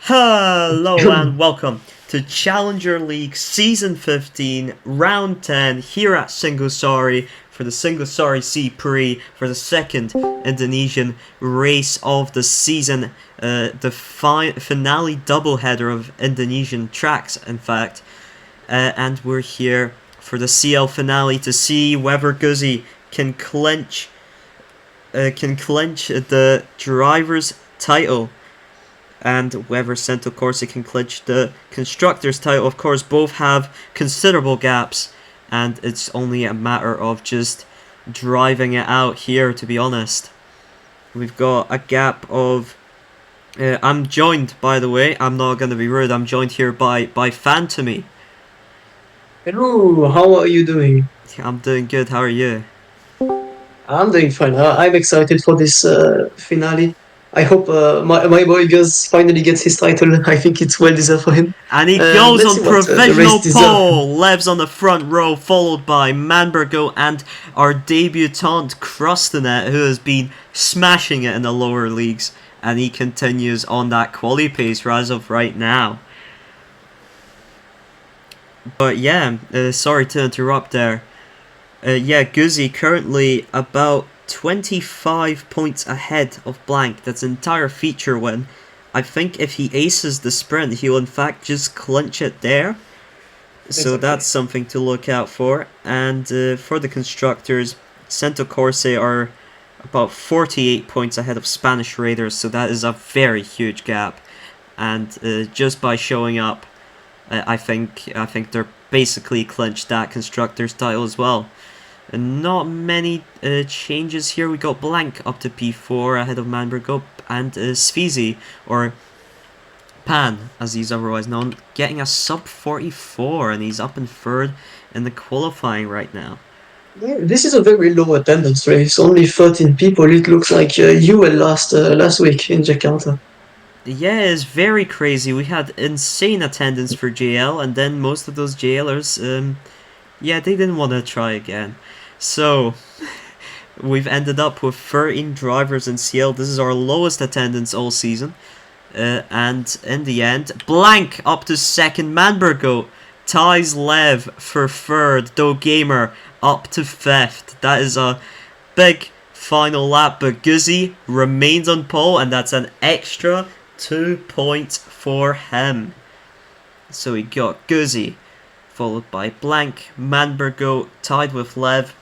Hello and welcome to Challenger League Season 15, Round 10 here at Singosari for the Singosari C-Prix for the second Indonesian race of the season, the finale doubleheader of Indonesian tracks in fact, and we're here for the CL finale to see whether Guzzi can clinch the driver's title and whether Cento Corsa can clinch the Constructors' title. Of course, both have considerable gaps, and it's only a matter of just driving it out here, to be honest. We've got a gap of... I'm joined, by the way, I'm not going to be rude, I'm joined here by Phantomy. Hello, how are you doing? I'm doing good, how are you? I'm doing fine. I'm excited for this finale. I hope my boy Gus finally gets his title. I think it's well deserved for him. And he And goes let's on see what the race provisional deserves. pole. Lev's on the front row, followed by Manbergo and our debutant Crustanet, who has been smashing it in the lower leagues. And he continues on that quali pace as of right now. But yeah, sorry to interrupt there. Yeah, Guzzi currently about 25 points ahead of Blank. That's an entire feature win. I think if he aces the sprint, he'll in fact just clinch it there. So that's something to look out for. And for the constructors, Cento Corse are about 48 points ahead of Spanish Raiders, so that is a very huge gap. And just by showing up, I think they're basically clinched that constructors title as well. And not many changes here. We got Blank up to P4 ahead of Manbergo, and Svizi, or Pan as he's otherwise known, getting a sub 44, and he's up in third in the qualifying right now. Yeah, this is a very low attendance race. Only 13 people. It looks like you were last week in Jakarta. Yeah, it's very crazy. We had insane attendance for JL, and then most of those JLers, yeah, they didn't want to try again. So, we've ended up with 13 drivers in CL. This is our lowest attendance all season. And in the end, Blank up to second. Manbergo ties Lev for third. Do Gamer up to fifth. That is a big final lap. But Guzzi remains on pole, and that's an extra 2 points for him. So we got Guzzi, followed by Blank. Manbergo tied with Lev.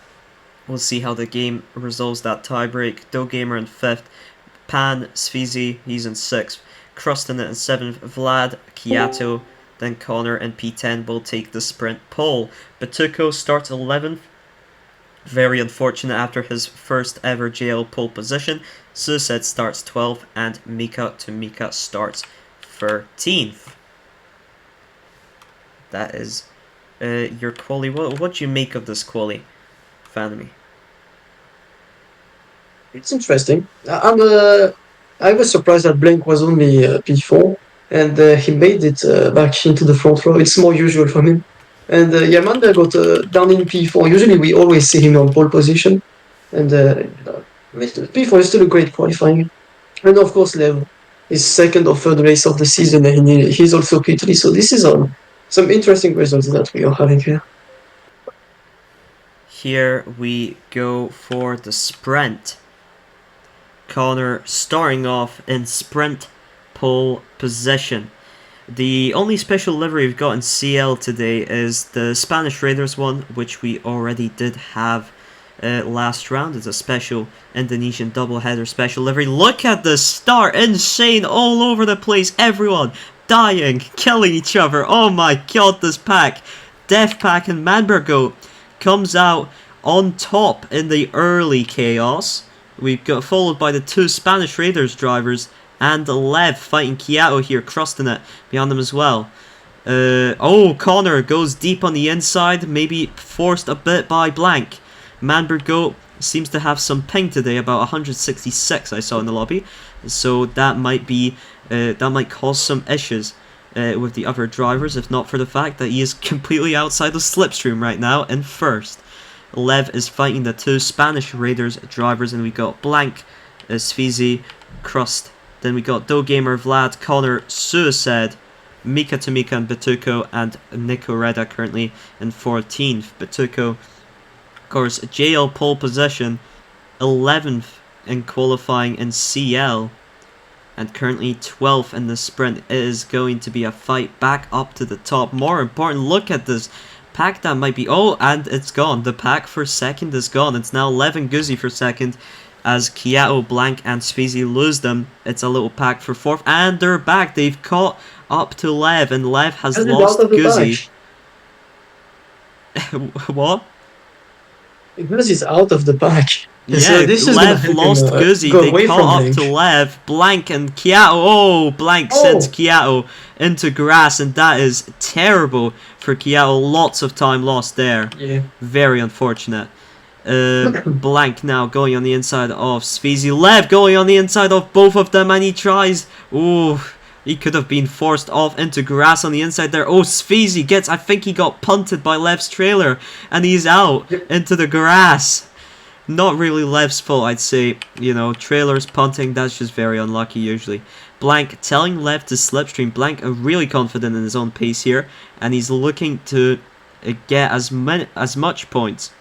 We'll see how the game resolves that tiebreak. Do Gamer in fifth. Pan, Svizi, he's in sixth. Crustanet in seventh. Vlad, Kiato, then Connor and P10 will take the sprint pole. Batuko starts 11th. Very unfortunate after his first ever JL pole position. Suset starts 12th, and Mika to Mika starts 13th. That is your quali. What do you make of this quali, Fanemy? It's interesting. I was surprised that Blank was only P4, and he made it back into the front row. It's more usual for him. And Yamanda got down in P4. Usually we always see him on pole position. And P4 is still a great qualifying. And of course, Lev is second or third race of the season, and he's also P3. So this is some interesting results that we are having here. Here we go for the sprint. Connor starting off in sprint pole position. The only special livery we've got in CL today is the Spanish Raiders one, which we already did have last round. It's a special Indonesian doubleheader special livery. Look at the start, insane, all over the place, everyone dying, killing each other. Oh my god, this pack. Death Pack and Manbergo comes out on top in the early chaos. We've got followed by the two Spanish Raiders drivers and Lev fighting Kiato here, Crustanet behind them as well. Oh, Connor goes deep on the inside, maybe forced a bit by Blank. Manbergo seems to have some ping today, about 166 I saw in the lobby, so that might be that might cause some issues with the other drivers, if not for the fact that he is completely outside the slipstream right now in first. Lev is fighting the two Spanish Raiders drivers, and we got Blank, Svizi, Crust, Then we got Gamer, Vlad, Connor, Suicide, Mika Tamika and Batuko, and Nico Reda currently in 14th. Batuko, of course, JL pole position, 11th in qualifying in CL, and currently 12th in the sprint. It is going to be a fight back up to the top. More important, look at this pack that might be... Oh, and it's gone. The pack for second is gone. It's now Lev and Guzzi for second, as Kiato, Blank, and Sfizi lose them. It's a little pack for fourth, and they're back. They've caught up to Lev, and Lev has lost Guzzi. What? Guzzi is out of the pack. Yeah, so this Lev lost Guzzi. They caught up to Lev, Blank, and Kiato. Oh, Blank sends Kiato into grass, and that is terrible for Kiato. Lots of time lost there. Yeah. Very unfortunate. Blank now going on the inside of Sfizi. Lev going on the inside of both of them, and he tries. Ooh, he could have been forced off into grass on the inside there. Oh, Sfizi gets... I think he got punted by Lev's trailer, and he's out into the grass. Not really Lev's fault, I'd say. You know, trailers, punting, that's just very unlucky usually. Blank telling Lev to slipstream. Blank are really confident in his own pace here, and he's looking to get as much points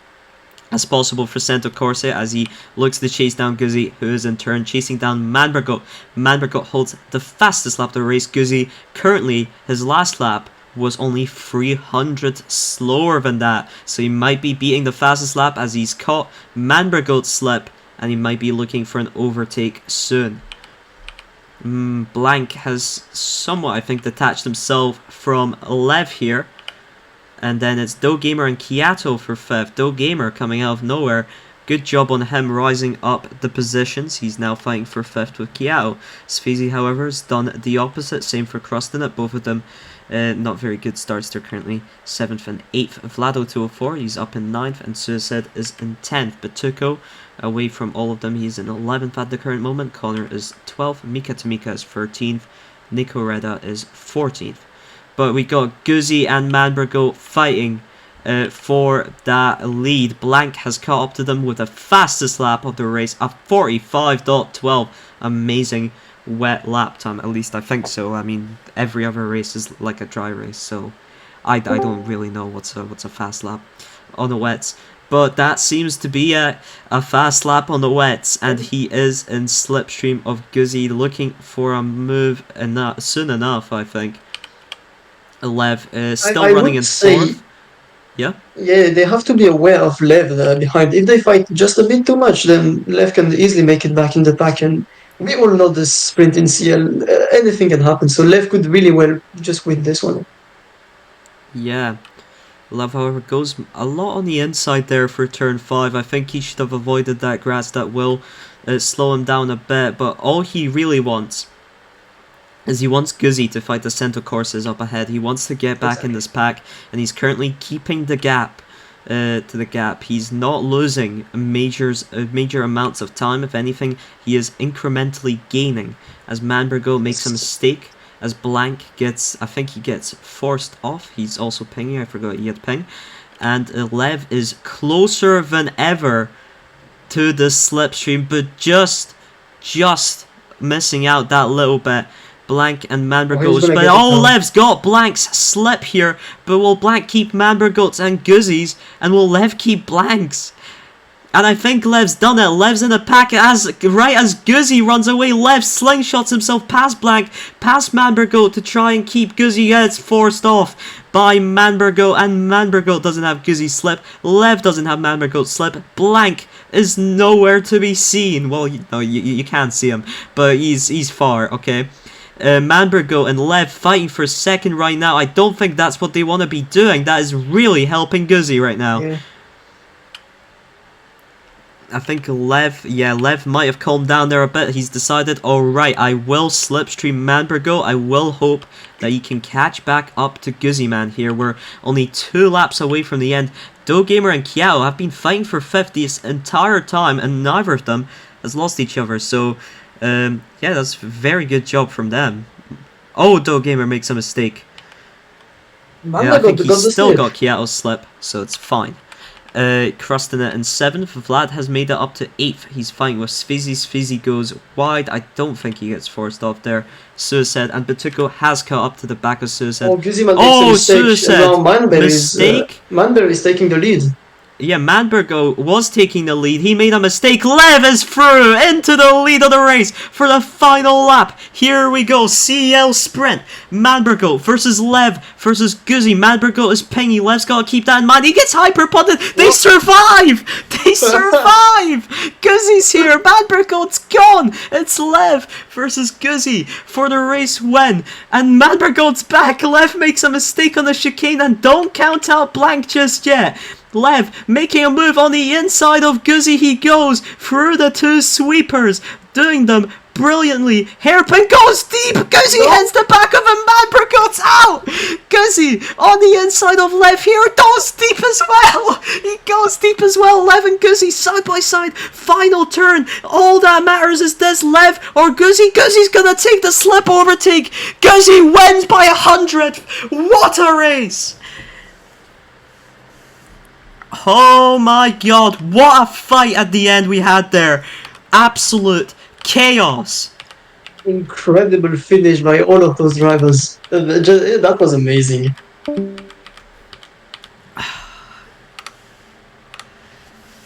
as possible for Cento Corse as he looks to chase down Guzzi, who is in turn chasing down Manbergot. Manbergot holds the fastest lap of the race. Guzzi, currently, his last lap was only 300 slower than that, so he might be beating the fastest lap as he's caught Manbergot's slip, and he might be looking for an overtake soon. Blank has somewhat, I think, detached himself from Lev here. And then it's Gamer and Kiato for 5th. Gamer coming out of nowhere. Good job on him rising up the positions. He's now fighting for 5th with Kiato. Sfizi, however, has done the opposite. Same for Krustinit. Both of them not very good starts. They're currently 7th and 8th. Vlado 204, he's up in 9th. And Suicide is in 10th. Batuko, away from all of them, he's in 11th at the current moment. Connor is 12th. Mika Tamika is 13th. Nico Reda is 14th. But we got Guzzi and Manbergot fighting for that lead. Blank has caught up to them with the fastest lap of the race, a 45.12. Amazing wet lap time, at least I think so. I mean, every other race is like a dry race, so I don't really know what's a fast lap on the wets. But that seems to be a fast lap on the wets, and he is in slipstream of Guzzi, looking for a move soon enough, I think. Lev is still running in 4th. Yeah? Yeah, they have to be aware of Lev behind. If they fight just a bit too much, then Lev can easily make it back in the pack. And we all know the sprint in CL, anything can happen. So Lev could really well just win this one. Yeah. Lev, however, goes a lot on the inside there for turn 5. I think he should have avoided that grass. That will slow him down a bit. But all he really wants is he wants Guzzi to fight the Cento Corses up ahead. He wants to get back in this pack, and he's currently keeping the gap to the gap. He's not losing major amounts of time. If anything, he is incrementally gaining as Manbergot makes a mistake, as Blank gets, I think he gets forced off. He's also pinging, I forgot he had ping. And Lev is closer than ever to the slipstream, but just missing out that little bit. Blank and Manbergot's, but Lev's got Blank's slip here, but will Blank keep Manbergot's and Guzzi's, and will Lev keep Blank's? And I think Lev's done it. Lev's in the pack right as Guzzi runs away. Lev slingshots himself past Blank, past Manbergot to try and keep Guzzi. Gets forced off by Manbergot, and Manbergot doesn't have Guzzi's slip. Lev doesn't have Manbergot's slip. Blank is nowhere to be seen. Well, you can't see him, but he's far, okay? Manbergot and Lev fighting for second right now. I don't think that's what they want to be doing. That is really helping Guzzi right now. Yeah. I think Lev might have calmed down there a bit. He's decided, alright, I will slipstream Manbergot. I will hope that he can catch back up to Guzzi Man here. We're only 2 laps away from the end. Gamer and Kiao have been fighting for 5th this entire time, and neither of them has lost each other. So, yeah, that's a very good job from them. Oh, Gamer makes a mistake. Yeah, I think he's still got Kiato's slip, so it's fine. Krustina in 7th. Vlad has made it up to 8th. He's fighting with Sfizi. Sfizi goes wide. I don't think he gets forced off there. Suicide and Batuko has caught up to the back of Suicide. Oh, Guzman makes a Oh, mistake. Suicide! Now Mistake? Manber is taking the lead. Yeah, Manbergo was taking the lead. He made a mistake. Lev is through into the lead of the race for the final lap. Here we go. CL Sprint. Manbergo versus Lev versus Guzzi. Manbergo is pingy. Lev's got to keep that in mind. He gets hyper-punted. They survive. They survive. Guzzi's here. Manbergo, it's gone. It's Lev versus Guzzi for the race win. And Manbergo's back. Lev makes a mistake on the chicane and don't count out blank just yet. Lev making a move on the inside of Guzzi. He goes through the two sweepers, doing them brilliantly. Hairpin goes deep. Guzzi heads the back of him. Manberg goes out. Guzzi on the inside of Lev here goes deep as well. He goes deep as well. Lev and Guzzi side by side. Final turn. All that matters is this Lev or Guzzi. Guzzi's gonna take the slip overtake. Guzzi wins by 100th. What a race! Oh my god, what a fight at the end we had there. Absolute chaos. Incredible finish by all of those drivers. That was amazing.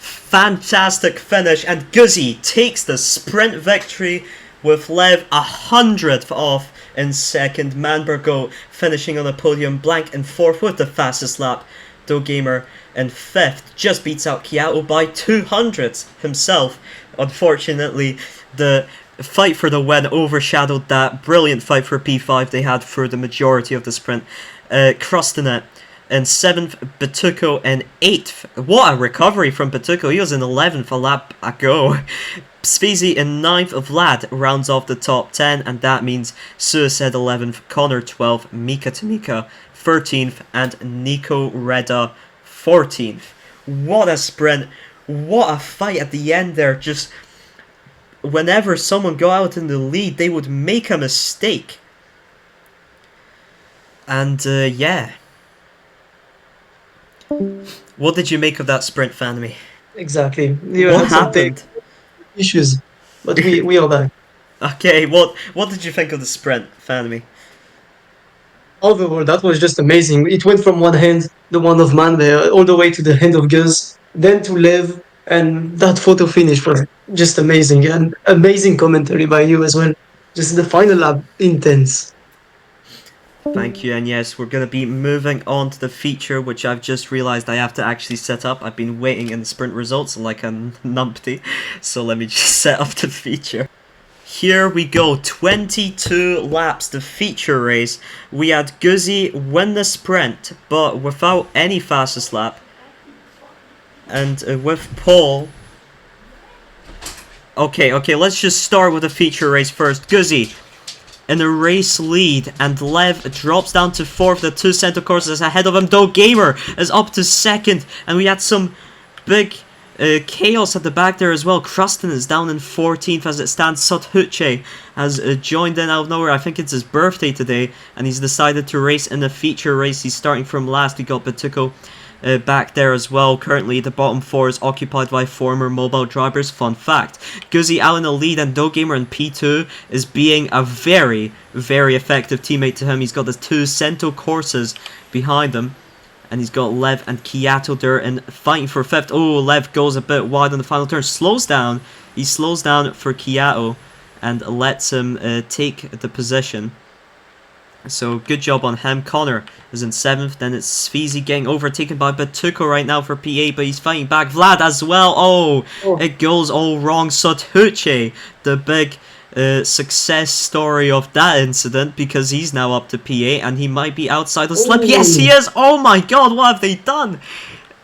Fantastic finish, and Guzzi takes the sprint victory with Lev 100th off in second. Manbergo finishing on the podium, Blank in 4th with the fastest lap. Gamer in 5th, just beats out Kiato by 200ths himself. Unfortunately, the fight for the win overshadowed that brilliant fight for P5 they had for the majority of the sprint. Krustina in 7th, Batuko in 8th. What a recovery from Batuko, he was in 11th a lap ago. Sfizi in 9th, Vlad rounds off the top 10, and that means Suicide 11th, Connor 12th, Mika Tamika 13th, and Nico Reda 14th. What a sprint. What a fight at the end there. Just whenever someone got out in the lead, they would make a mistake. And yeah. What did you make of that sprint, Fanmi? Exactly. What happened? Issues, but we are back. Okay, what did you think of the sprint, Fanmi? Overall, that was just amazing. It went from one hand, the one of Manbe, all the way to the hand of Gus, then to Lev, and that photo finish was just amazing. And amazing commentary by you as well. Just the final lap, intense. Thank you, and yes, we're going to be moving on to the feature, which I've just realised I have to actually set up. I've been waiting in the sprint results like a numpty, so let me just set up the feature. Here we go, 22 laps, the feature race. We had Guzzi win the sprint, but without any fastest lap. And with Paul... Okay, let's just start with the feature race first. Guzzi in the race lead, and Lev drops down to 4th. The two center courses ahead of him. Gamer is up to 2nd, and we had some big... chaos at the back there as well. Krustin is down in 14th as it stands. Sothuche has joined in out of nowhere. I think it's his birthday today, and he's decided to race in the feature race. He's starting from last. We got Batuko back there as well. Currently, the bottom 4 is occupied by former mobile drivers. Fun fact. Guzzi out in the lead, and Gamer in P2 is being a very, very effective teammate to him. He's got the two Cento courses behind him. And he's got Lev and Kiato there and fighting for 5th. Oh, Lev goes a bit wide on the final turn. Slows down. He slows down for Kiato and lets him take the position. So good job on him. Connor is in 7th. Then it's Sfizi getting overtaken by Batuko right now for P8. But he's fighting back. Vlad as well. Oh, it goes all wrong. Sothuche, the big... success story of that incident, because he's now up to P8 and he might be outside the slip. Yes, he is! Oh my god, what have they done?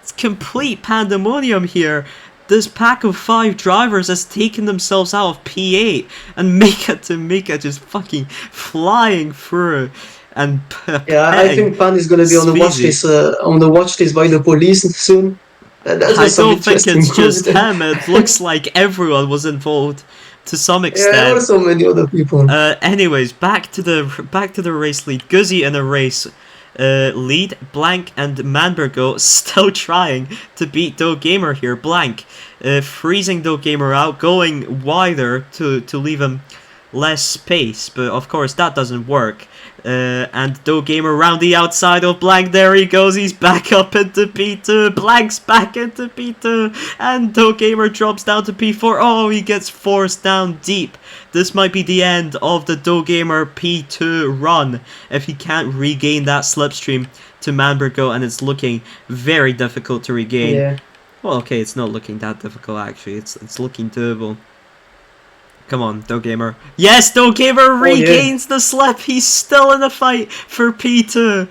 It's complete pandemonium here. This pack of 5 drivers has taken themselves out of P8, and Mika just fucking flying through. And yeah, I think Pan is gonna be on the watch list by the police soon. I don't think it's just him. It looks like everyone was involved to some extent. Yeah, there were so many other people. Anyways, back to the race lead. Guzzi in a race lead. Blank and Manbergo still trying to beat Do Gamer here. Blank freezing Do Gamer out, going wider to leave him less space, but of course that doesn't work. And Do Gamer round the outside of Blank. There he goes. He's back up into P2. Blank's back into P2, and Do Gamer drops down to P4. Oh, he gets forced down deep. This might be the end of the Do Gamer P2 run if he can't regain that slipstream to Manbergo, and it's looking very difficult to regain. Yeah. Well, okay, it's not looking that difficult actually. It's looking doable. Come on, Do Gamer. Yes, Do Gamer regains the slip. He's still in the fight for P2.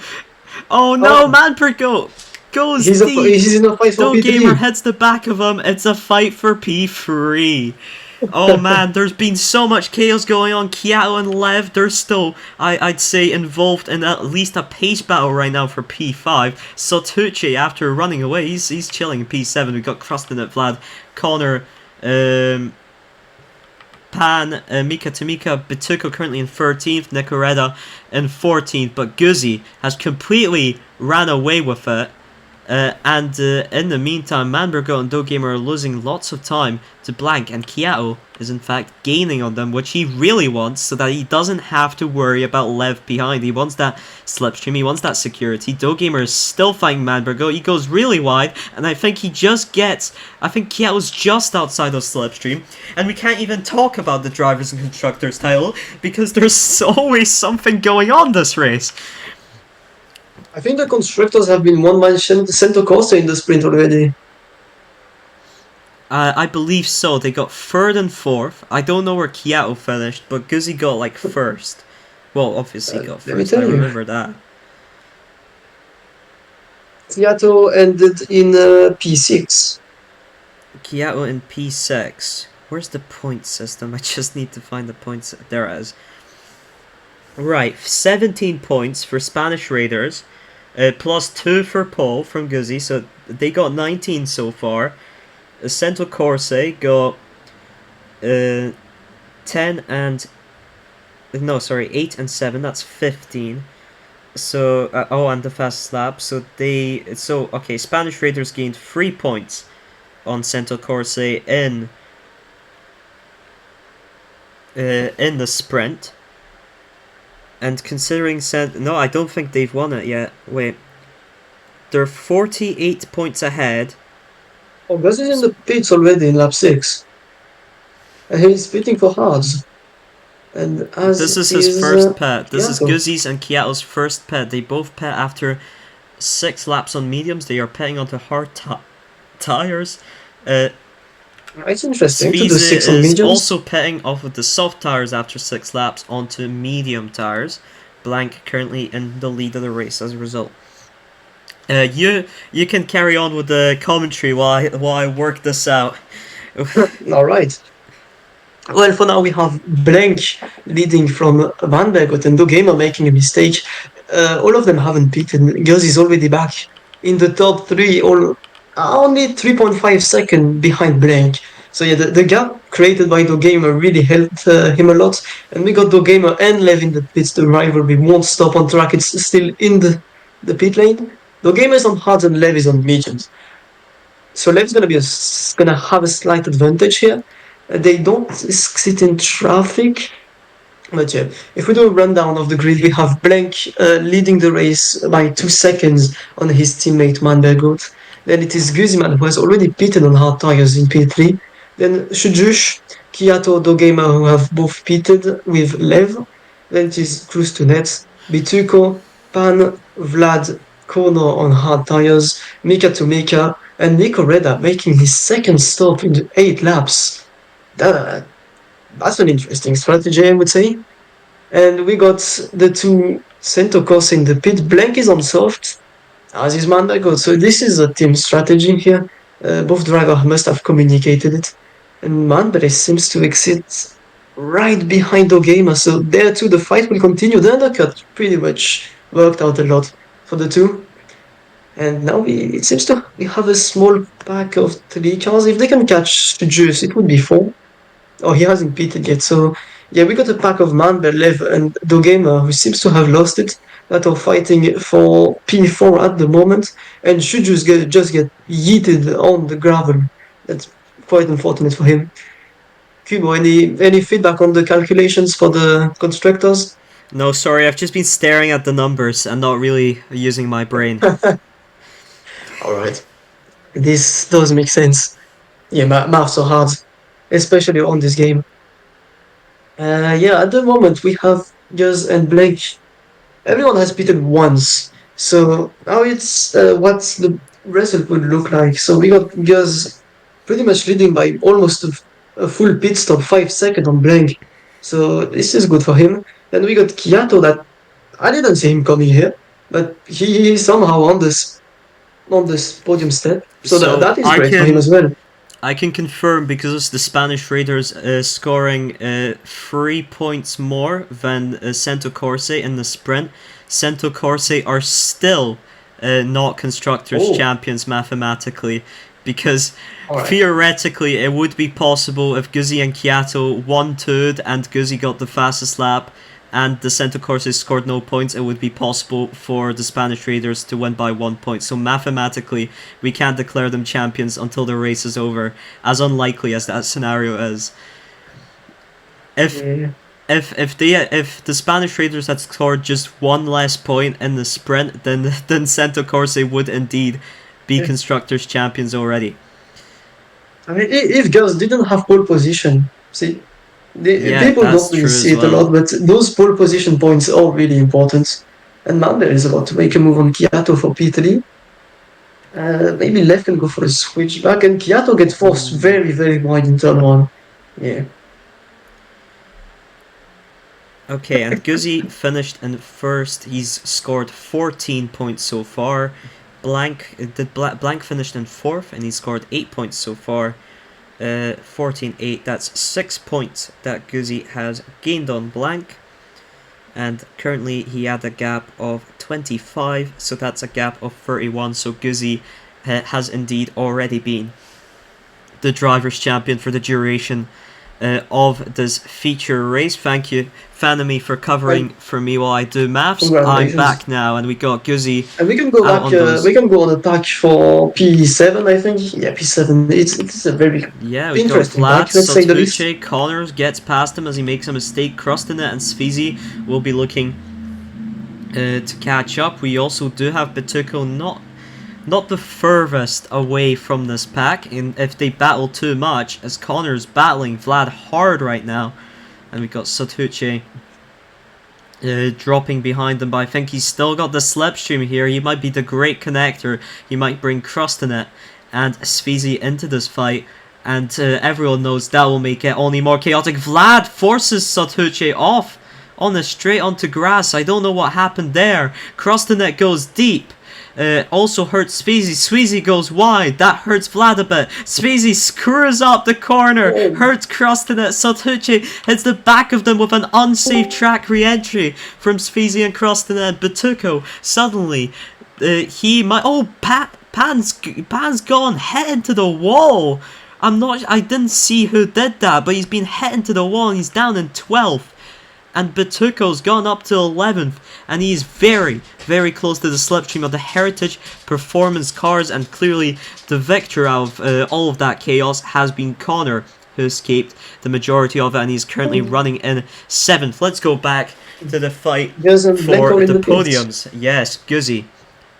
Oh no, Manbergo goes He's deep. in a fight for Do P3. Gamer hits the back of him. It's a fight for P3. Oh man, there's been so much chaos going on. Kiato and Lev, they're still, I'd say, involved in at least a pace battle right now for P5. Sotuche, after running away, he's chilling in P7. We've got Krustin at Vlad, Connor, Pan, Mika Tamika, Bituko currently in 13th, Nicoretta in 14th, but Guzzi has completely ran away with it. And in the meantime, Manbergo and Do Gamer are losing lots of time to Blank, and Kiato is in fact gaining on them, which he really wants, so that he doesn't have to worry about Lev behind. He wants that slipstream, he wants that security. Do Gamer is still fighting Manbergo. He goes really wide, and I think he just gets... I think Kiato's just outside of slipstream, and we can't even talk about the drivers and constructors title, because there's always something going on this race. I think the constructors have been one-man Cento Corsa in the sprint already. I believe so. They got 3rd and 4th. I don't know where Kiato finished, but Guzzi got like 1st. Well, obviously got let me 1st. I tell you. remember that. Kiato ended in P6. Kiato in P6. Where's the point system? I just need to find the points. There it is. Right, 17 points for Spanish Raiders, plus 2 for Paul from Guzzi, so they got 19 so far. Cento Corse got 10 and... No, sorry, 8 and 7, that's 15. So, and the fast lap, so okay, Spanish Raiders gained 3 points on Cento Corse in the sprint. And considering no, I don't think they've won it yet. Wait. They're 48 points ahead. Oh, Gus is in the pits already in lap 6. And he's pitting for hards. And as this is his first pit. This is Kiato. Guzzi's and Kiato's first pit. They both pit after 6 laps on mediums. They are pitting onto hard tires. It's interesting to do Svize 6 on is mediums. also pitting off of the soft tires after 6 laps onto medium tires. Blank currently in the lead of the race as a result. You can carry on with the commentary while I work this out. Alright. Well, for now we have Blank leading from Van Bergot and Do Gamer making a mistake. All of them haven't pitted. Gus is already back in the top 3, only 3.5 seconds behind Blank. So yeah, the gap created by Do Gamer really helped him a lot. And we got Do Gamer and Lev in the pits. The rivalry won't stop on track. It's still in the pit lane. Do Gamer is on hards and Lev is on mediums. So Lev's gonna have a slight advantage here. They don't sit in traffic. But yeah, if we do a rundown of the grid, we have Blank leading the race by 2 seconds on his teammate Manbergot. Then it is Guziman who has already pitted on hard tires in P3. Then Shujush, Kiato, Do Gamer who have both pitted with Lev. Then it is Cruz to Net, Bituko, Pan, Vlad, Kono on hard tires, Mika to Mika, and Nico Reda making his second stop in 8 laps. That's an interesting strategy, I would say. And we got the 2 Cento Corsa in the pit. Blank is on soft, as is Manbergot. So this is a team strategy here. Both drivers must have communicated it. And Manbergot seems to exit right behind Do Gamer. So there too, the fight will continue. The undercut pretty much worked out a lot for the 2. And now it seems to we have a small pack of 3 cars. If they can catch the juice, it would be 4. Oh, he hasn't pitted yet. So yeah, we got a pack of Manber, Lev, and Do Gamer, who seems to have lost it. that are fighting for P4 at the moment and should just get yeeted on the gravel. That's quite unfortunate for him. Kubo, any feedback on the calculations for the constructors? No, sorry, I've just been staring at the numbers and not really using my brain. All right. This does make sense. Yeah, maths are hard, especially on this game. Yeah, at the moment we have Guz and Blake. Everyone has beaten once. So now it's what the result would look like. So we got Guz pretty much leading by almost a full pit stop, 5 seconds on Blank. So this is good for him. Then we got Kiato that I didn't see him coming here, but he is somehow on this podium step. So So that is great for him as well. I can confirm because the Spanish Raiders scoring 3 points more than Cento Corse in the sprint. Cento Corse are still not constructors Oh, champions mathematically, because all right. theoretically it would be possible if Guzzi and Chiato won two'd and Guzzi got the fastest lap and the Cento Corse scored no points, it would be possible for the Spanish Raiders to win by 1 point. So mathematically, we can't declare them champions until the race is over, as unlikely as that scenario is. If Yeah. if the Spanish Raiders had scored just one less point in the sprint, then Cento Corse would indeed be Yeah. constructors champions already. I mean, if girls didn't have pole position, see, Yeah, people that's don't really true see as it a well. lot, but those pole position points are really important. And Manda is about to make a move on Kiato for P3. Maybe Lev can go for a switchback, and Kiato gets forced Ooh. very, very wide in turn one. Yeah. Okay, and Guzzi finished in first. He's scored 14 points so far. Blank finished in fourth, and he scored 8 points so far. 14-8. That's 6 points that Guzzi has gained on Blank, and currently he had a gap of 25, so that's a gap of 31. So Guzzi has indeed already been the drivers' champion for the duration of this feature race. Thank you, Fanami, for covering And for me while I do maths. I'm congratulations. back now, and we got Guzzi And we can go out back, on those. we can go on a pack for P7, I think. Yeah, P7. It's a very Yeah, we got interesting Vlad, pack, let's say the least. Satuce, Connors gets past him as he makes a mistake, crossing it, and Svizi will be looking to catch up. We also do have Batuko not the furthest away from this pack, and if they battle too much, as Connor's battling Vlad hard right now, and we've got Satuce dropping behind them, but I think he's still got the slipstream here. He might be the great connector. He might bring Krustenet and Svizi into this fight, and everyone knows that will make it only more chaotic. Vlad forces Satuce off on the straight onto grass. I don't know what happened there. Krustenet goes deep. Also hurts Svizi. Svizi goes wide. That hurts Vlad a bit. Svizi screws up the corner. Oh, Hurts Krustenet. Satuce hits the back of them with an unsafe track re-entry from Svizi and Krustenet. Batuko suddenly he might. Oh, Pan's gone hit into the wall. I didn't see who did that, but he's been hit into the wall and he's down in 12th. And Batuko's gone up to 11th, and he's very, very close to the slipstream of the Heritage Performance cars, and clearly the victor out of all of that chaos has been Connor, who escaped the majority of it, and he's currently running in 7th. Let's go back to the fight there's a for Blanco in the the pits. podiums. Yes, Guzzi,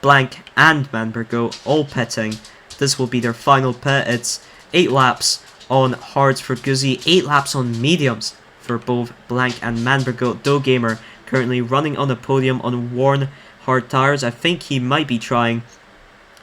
Blank, and Manbergo all pitting. This will be their final pit. It's 8 laps on hards for Guzzi, 8 laps on mediums for both Blank and Manbergo. Doe Gamer currently running on the podium on worn hard tires. I think he might be trying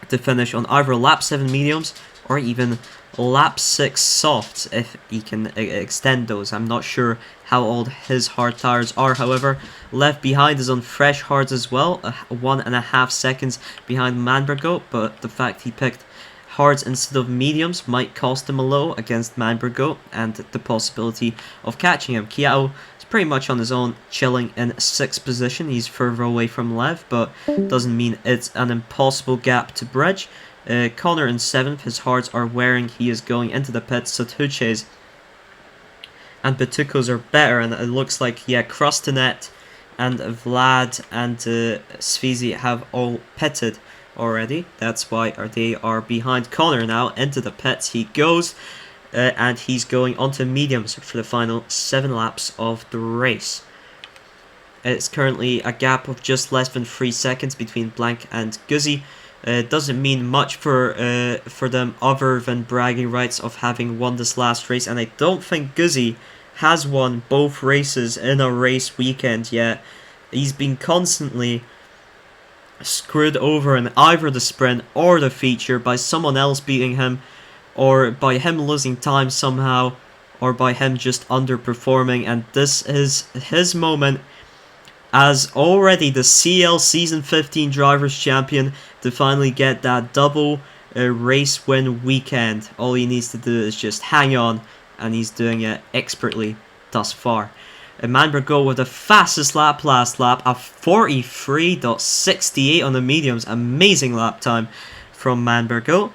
to finish on either lap 7 mediums or even lap 6 softs if he can extend those. I'm not sure how old his hard tires are, however. Left behind is on fresh hards as well, 1.5 seconds behind Manbergo, but the fact he picked hards instead of mediums might cost him a low against Manbergo and the possibility of catching him. Kiao is pretty much on his own, chilling in 6th position. He's further away from Lev, but doesn't mean it's an impossible gap to bridge. Connor in 7th, his hards are wearing, he is going into the pits. Satuche's and Batuko's are better, and it looks like, yeah, Krustenet and Vlad and Svizi have all pitted already. That's why they are behind Connor now. Into the pits he goes, and he's going onto mediums for the final 7 laps of the race. It's currently a gap of just less than 3 seconds between Blank and Guzzi. Doesn't mean much for them other than bragging rights of having won this last race, and I don't think Guzzi has won both races in a race weekend yet. He's been constantly screwed over in either the sprint or the feature by someone else beating him, or by him losing time somehow, or by him just underperforming, and this is his moment as already the CL Season 15 Drivers' Champion to finally get that double race win weekend. All he needs to do is just hang on, and he's doing it expertly thus far. Manbergo with the fastest lap last lap, a 43.68 on the mediums. Amazing lap time from Manbergo.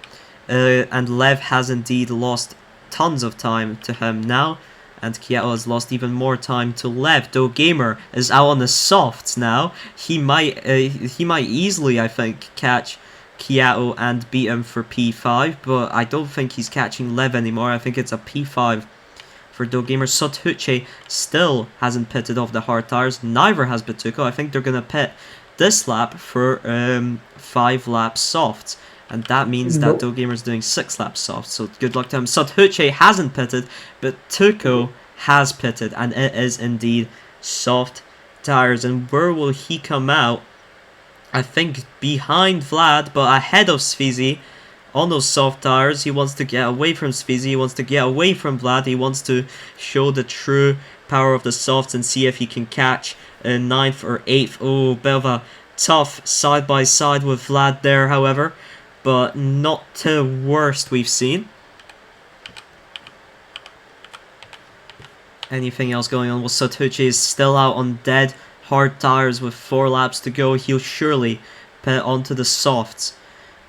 And Lev has indeed lost tons of time to him now. And Kieto has lost even more time to Lev. Though Gamer is out on the softs now. He might easily, I think, catch Kieto and beat him for P5. But I don't think he's catching Lev anymore. I think it's a P5 for Dogamer. Sothuche still hasn't pitted off the hard tires. Neither has Batuko. I think they're going to pit this lap for 5 laps softs. And that means that Dogamer's doing 6 laps soft. So good luck to him. Sothuche hasn't pitted, but Tuko has pitted. And it is indeed soft tires. And where will he come out? I think behind Vlad, but ahead of Svizi. On those soft tires, he wants to get away from Svizi, he wants to get away from Vlad, he wants to show the true power of the softs and see if he can catch 9th or 8th. Oh, bit of a tough side-by-side with Vlad there, however, but not the worst we've seen. Anything else going on? Well, Sothuche is still out on dead hard tires with 4 laps to go. He'll surely pit onto the softs.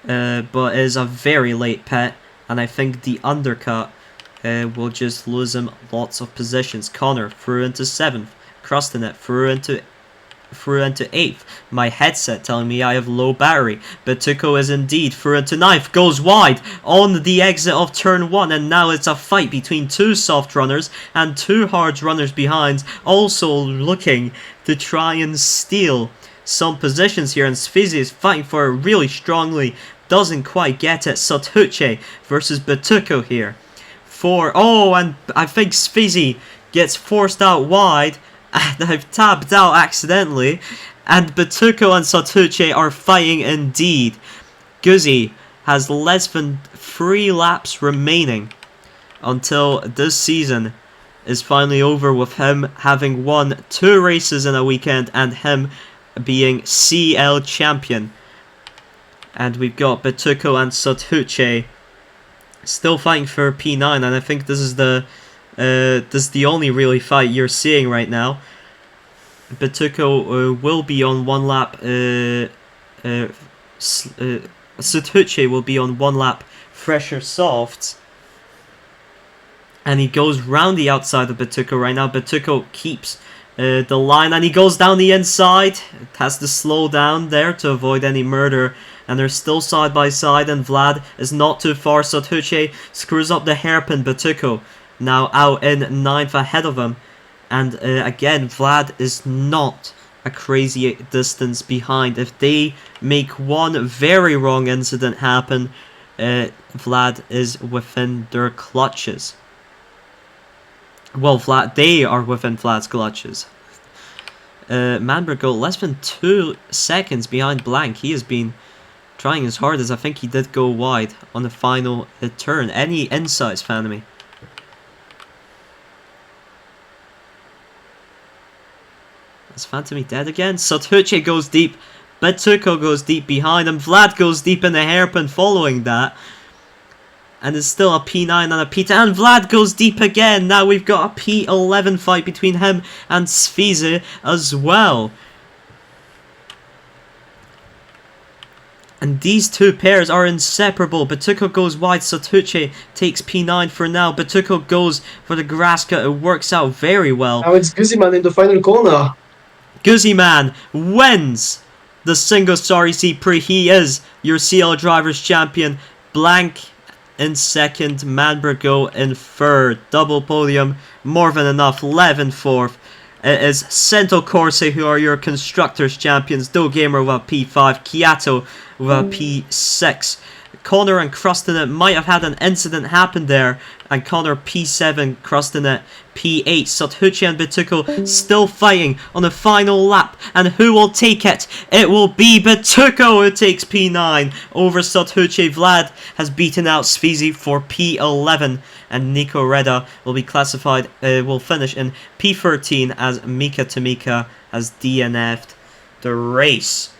But it is a very late pit, and I think the undercut will just lose him lots of positions. Connor through into 7th, crossed the net, through into 8th. My headset telling me I have low battery, but Tuko is indeed through into 9th, goes wide on the exit of turn 1, and now it's a fight between 2 soft runners and 2 hard runners behind, also looking to try and steal some positions here, and Svizi is fighting for it really strongly, doesn't quite get it. Sothuche versus Batuko here. And I think Svizi gets forced out wide, and I've tapped out accidentally, and Batuko and Sothuche are fighting indeed. Guzzi has less than 3 laps remaining until this season is finally over, with him having won 2 races in a weekend and him being CL champion. And we've got Batuko and Sothuche still fighting for P9, and I think this is the only really fight you're seeing right now. Batuko will be on 1 lap. Sothuche will be on 1 lap fresher softs. And he goes round the outside of Batuko right now. Batuko keeps the line, and he goes down the inside. It has to slow down there to avoid any murder, and they're still side by side, and Vlad is not too far. Sothuche screws up the hairpin. Batuko now out in 9th ahead of him, and again Vlad is not a crazy distance behind. If they make one very wrong incident happen, Vlad is within their clutches. Well, they are within Vlad's clutches. Manbergo less than 2 seconds behind Blank. He has been trying as hard as I think he did go wide on the final turn. Any insights, Fanemy? Is Phantomy dead again? Sothuche goes deep. Batuko goes deep behind him. Vlad goes deep in the hairpin following that. And it's still a P9 and a P10. And Vlad goes deep again. Now we've got a P11 fight between him and Svizi as well. And these 2 pairs are inseparable. Batuko goes wide. Sothuche takes P9 for now. Batuko goes for the grass cut. It works out very well. Now it's Guzman in the final corner. Guzzi Man wins the Singosari C-Prix. He is your CL Drivers Champion. Blank in second, Manbergo in third. Double podium, more than enough. Lev in fourth. It is Cento Corse who are your Constructors Champions. Do Gamer with a P5. Kiato with a P6. Connor and Crustinet might have had an incident happen there, and Connor P7, Crustinet P8. Sothuchi and Bituko still fighting on the final lap, and who will take it? It will be Bituko who takes P9 over Sothuchi. Vlad has beaten out Sfizi for P11, and Nico Reda will be classified, will finish in P13 as Mika Tamika has DNF'd the race.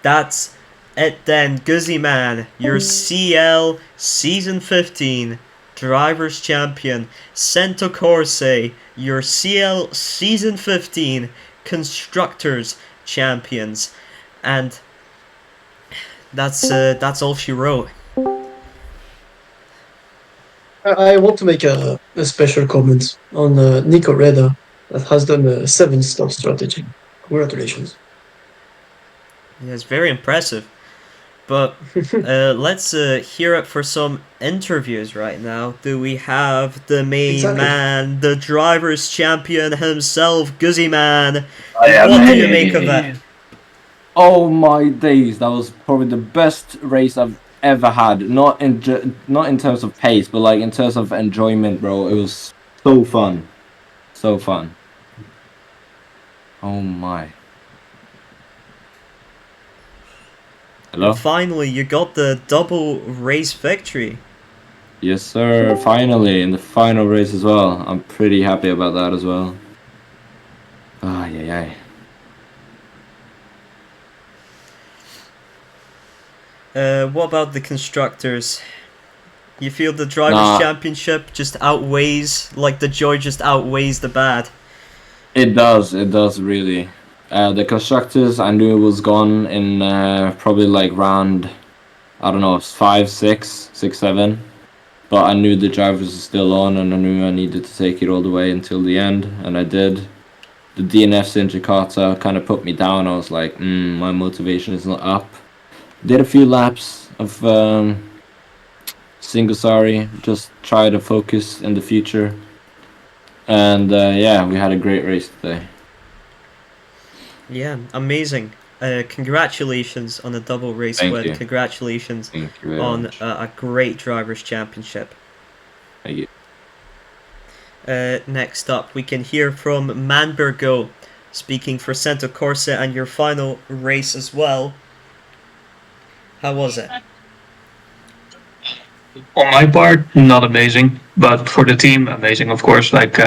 That's it then. Guzzi Man, your CL Season 15 Drivers Champion. Cento Corse, your CL Season 15 Constructors Champions. And that's all she wrote. I want to make a special comment on Nico Reda that has done a 7-stop strategy. Congratulations. Yeah, it's very impressive. But let's hear it for some interviews right now. Do we have the main man, the Drivers Champion himself, Guzzi Man? What do you make of that? Oh my days, that was probably the best race I've ever had. Not in terms of pace, but like in terms of enjoyment, bro. It was so fun. So fun. Oh my. Hello? And finally, you got the double race victory. Yes, sir. Finally, in the final race as well. I'm pretty happy about that as well. Ay, ay, ay. What about the constructors? You feel the Drivers' Championship just outweighs, like the joy just outweighs the bad? It does really. The constructors, I knew it was gone in probably like round, I don't know, 5, 6, 7. But I knew the drivers were still on, and I knew I needed to take it all the way until the end, and I did. The DNFs in Jakarta kind of put me down. I was like, my motivation is not up. Did a few laps of Singosari, just try to focus in the future. And yeah, we had a great race today. Yeah, amazing. Congratulations on a double race Thank win. you. Congratulations Thank you very on much. a great Drivers' Championship. Thank you. Next up, we can hear from Manbergo, speaking for Cento Corse and your final race as well. How was it? On my part, not amazing, but for the team, amazing, of course. Like,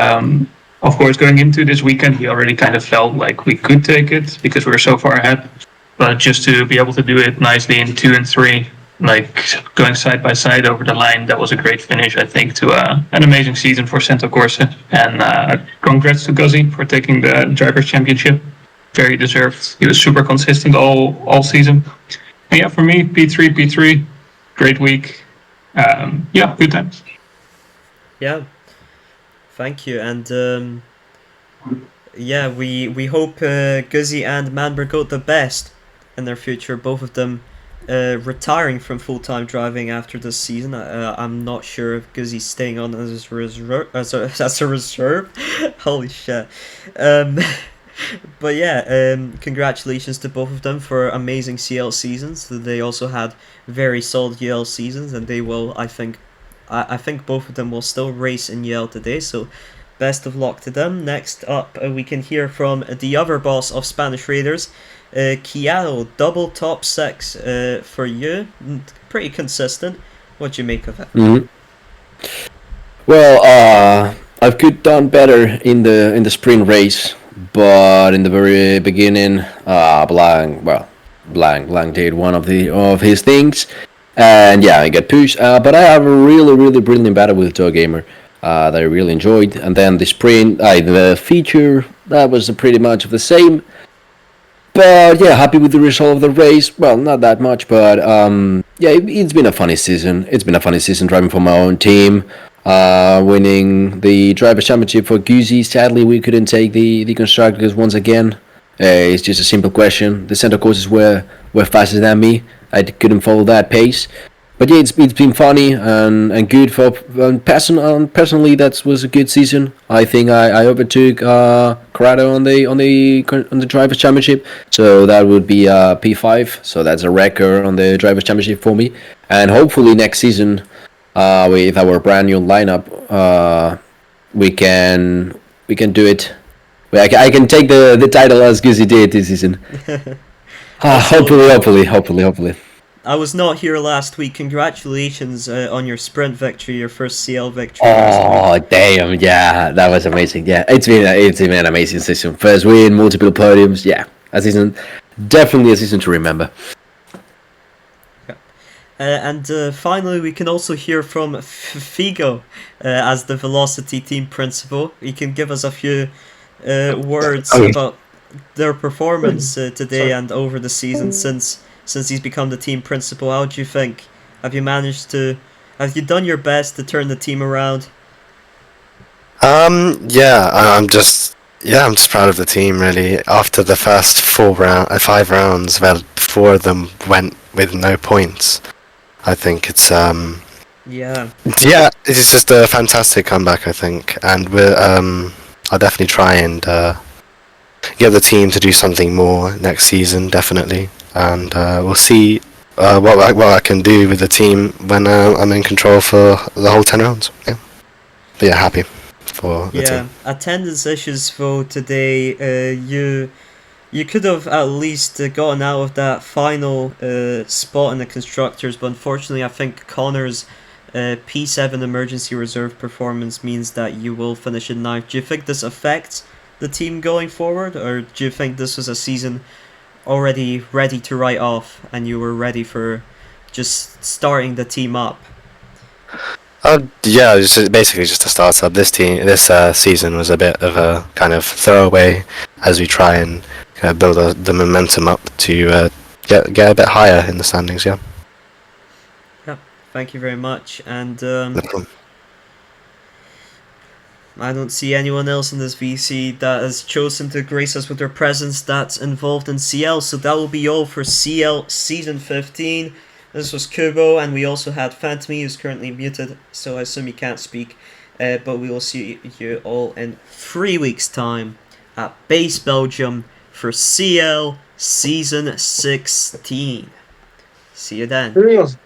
of course, going into this weekend, we already kind of felt like we could take it because we were so far ahead. But just to be able to do it nicely in 2 and 3, like going side by side over the line, that was a great finish, I think, to an amazing season for Cento Corse. And congrats to Guzzi for taking the Drivers' Championship. Very deserved. He was super consistent all season. And yeah, for me, P3, great week. Yeah, good times. Yeah, thank you, and yeah, we hope Guzzi and Manbergo the best in their future. Both of them retiring from full-time driving after this season. I'm not sure if Guzzi's staying on as a reserve. Holy shit. But yeah, congratulations to both of them for amazing CL seasons. They also had very solid UL seasons, and they will, I think both of them will still race in UL today, so best of luck to them. Next up, we can hear from the other boss of Spanish Raiders, Kiao, double top 6 for you. Pretty consistent. What do you make of it? Mm-hmm. Well, I could done better in the sprint race, but in the very beginning, Blank did one of his things, and yeah, I got pushed. But I have a really brilliant battle with Toe Gamer that I really enjoyed, and then the sprint, the feature, that was pretty much of the same. But yeah, happy with the result of the race. Well, not that much, but yeah, it's been a funny season. It's been a funny season driving for my own team. Winning the Drivers' Championship for Guzzi. Sadly, we couldn't take the Constructors once again. It's just a simple question. The center courses were faster than me. I couldn't follow that pace. But yeah, it's been funny and good for personally. That was a good season. I think I overtook Corrado on the drivers championship, so that would be P5. So that's a record on the drivers championship for me. And hopefully next season, with our brand new lineup, we can do it. I can take the title as Guzzi did this season. Hopefully. I was not here last week. Congratulations on your sprint victory, your first CL victory last week. Oh damn! Yeah, that was amazing. Yeah, it's been an amazing season. First win, multiple podiums. Yeah, a season, definitely a season to remember. And finally, we can also hear from Figo as the Velocity team principal. He can give us a few words about their performance today and over the season since he's become the team principal. How do you think? Have you done your best to turn the team around? Yeah, I'm just proud of the team really. After the first 5 rounds, well, 4 of them went with no points. I think it's Yeah, it's just a fantastic comeback, I think, and I'll definitely try and get the team to do something more next season, definitely, and we'll see what I can do with the team when I'm in control for the whole 10 rounds. Yeah, but yeah, happy for the team. Attendance issues though today. You could have at least gotten out of that final spot in the constructors, but unfortunately, I think Connor's P7 emergency reserve performance means that you will finish in 9th. Do you think this affects the team going forward, or do you think this was a season already ready to write off and you were ready for just starting the team up? Yeah, basically just a start up. This season was a bit of a kind of throwaway as we try and build the momentum up to get a bit higher in the standings. Yeah. Yeah, thank you very much. And No problem. I don't see anyone else in this VC that has chosen to grace us with their presence that's involved in CL. So that will be all for CL Season 15. This was Kubo, and we also had Phantomy, who's currently muted, so I assume he can't speak. But we will see you all in 3 weeks' time at Base Belgium for CL Season 16. See you then. Cheers.